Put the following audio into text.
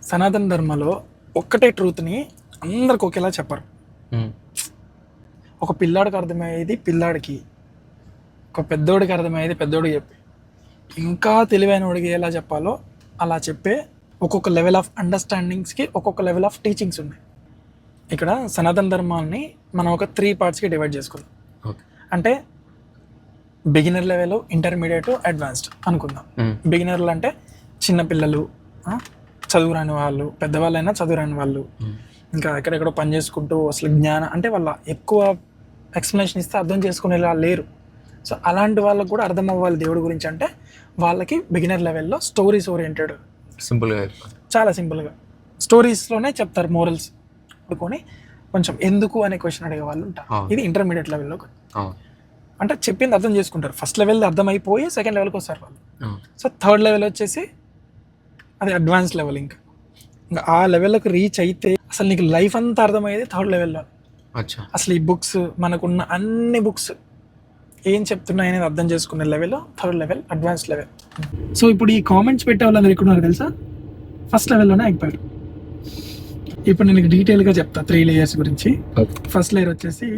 సనాతన ధర్మలో ఒక్కటే ట్రూత్ని అందరికి ఒకేలా చెప్పరు. ఒక పిల్లాడికి అర్థమయ్యేది పిల్లాడికి, ఒక పెద్దోడికి అర్థమయ్యేది పెద్దోడికి చెప్పి, ఇంకా తెలివైన వాడికి ఎలా చెప్పాలో అలా చెప్పే ఒక్కొక్క లెవెల్ ఆఫ్ అండర్స్టాండింగ్స్కి ఒక్కొక్క లెవెల్ ఆఫ్ టీచింగ్స్ ఉన్నాయి. ఇక్కడ సనాతన ధర్మాన్ని మనం ఒక 3 పార్ట్స్కి డివైడ్ చేసుకుందాం. అంటే బిగినర్ లెవెల్, ఇంటర్మీడియట్, అడ్వాన్స్డ్ అనుకుందాం. బిగినర్లు అంటే చిన్నపిల్లలు, చదువురాని వాళ్ళు, పెద్దవాళ్ళైనా చదువురాని వాళ్ళు, ఇంకా ఎక్కడెక్కడో పని చేసుకుంటూ అసలు జ్ఞానం అంటే వాళ్ళ ఎక్కువ ఎక్స్ప్లెనేషన్ ఇస్తే అర్థం చేసుకునేలా లేరు. సో అలాంటి వాళ్ళకు కూడా అర్థం అవ్వాలి దేవుడి గురించి అంటే వాళ్ళకి బిగినర్ లెవెల్లో స్టోరీస్ ఓరియంటెడ్, సింపుల్గా, చాలా సింపుల్గా స్టోరీస్లోనే చెప్తారు మోరల్స్ పడుకొని కొంచెం ఎందుకు అనే క్వశ్చన్ అడిగే వాళ్ళు ఉంటారు. ఇది ఇంటర్మీడియట్ లెవెల్లో అంటే చెప్పింది అర్థం చేసుకుంటారు. ఫస్ట్ లెవెల్ అర్థం అయిపోయి సెకండ్ లెవెల్కి వస్తారు వాళ్ళు. సో థర్డ్ లెవెల్ వచ్చేసి అది అడ్వాన్స్ లెవెల్. ఇంకా ఆ లెవెల్కి రీచ్ అయితే అసలు నీకు లైఫ్ అంతా అర్థమయ్యేది థర్డ్ లెవెల్లో. అసలు ఈ బుక్స్ మనకున్న అన్ని బుక్స్ ఏం చెప్తున్నాయి అనేది అర్థం చేసుకునే level third level, advance level. So ఇప్పుడు ఈ కామెంట్స్ పెట్టే వాళ్ళందరూ ఎక్కడున్నారు తెలుసా? ఫస్ట్ లెవెల్లోనే అయిపోయారు. ఇప్పుడు నేను డీటెయిల్గా చెప్తా 3 లేయర్స్ గురించి. ఫస్ట్ లేయర్ వచ్చేసి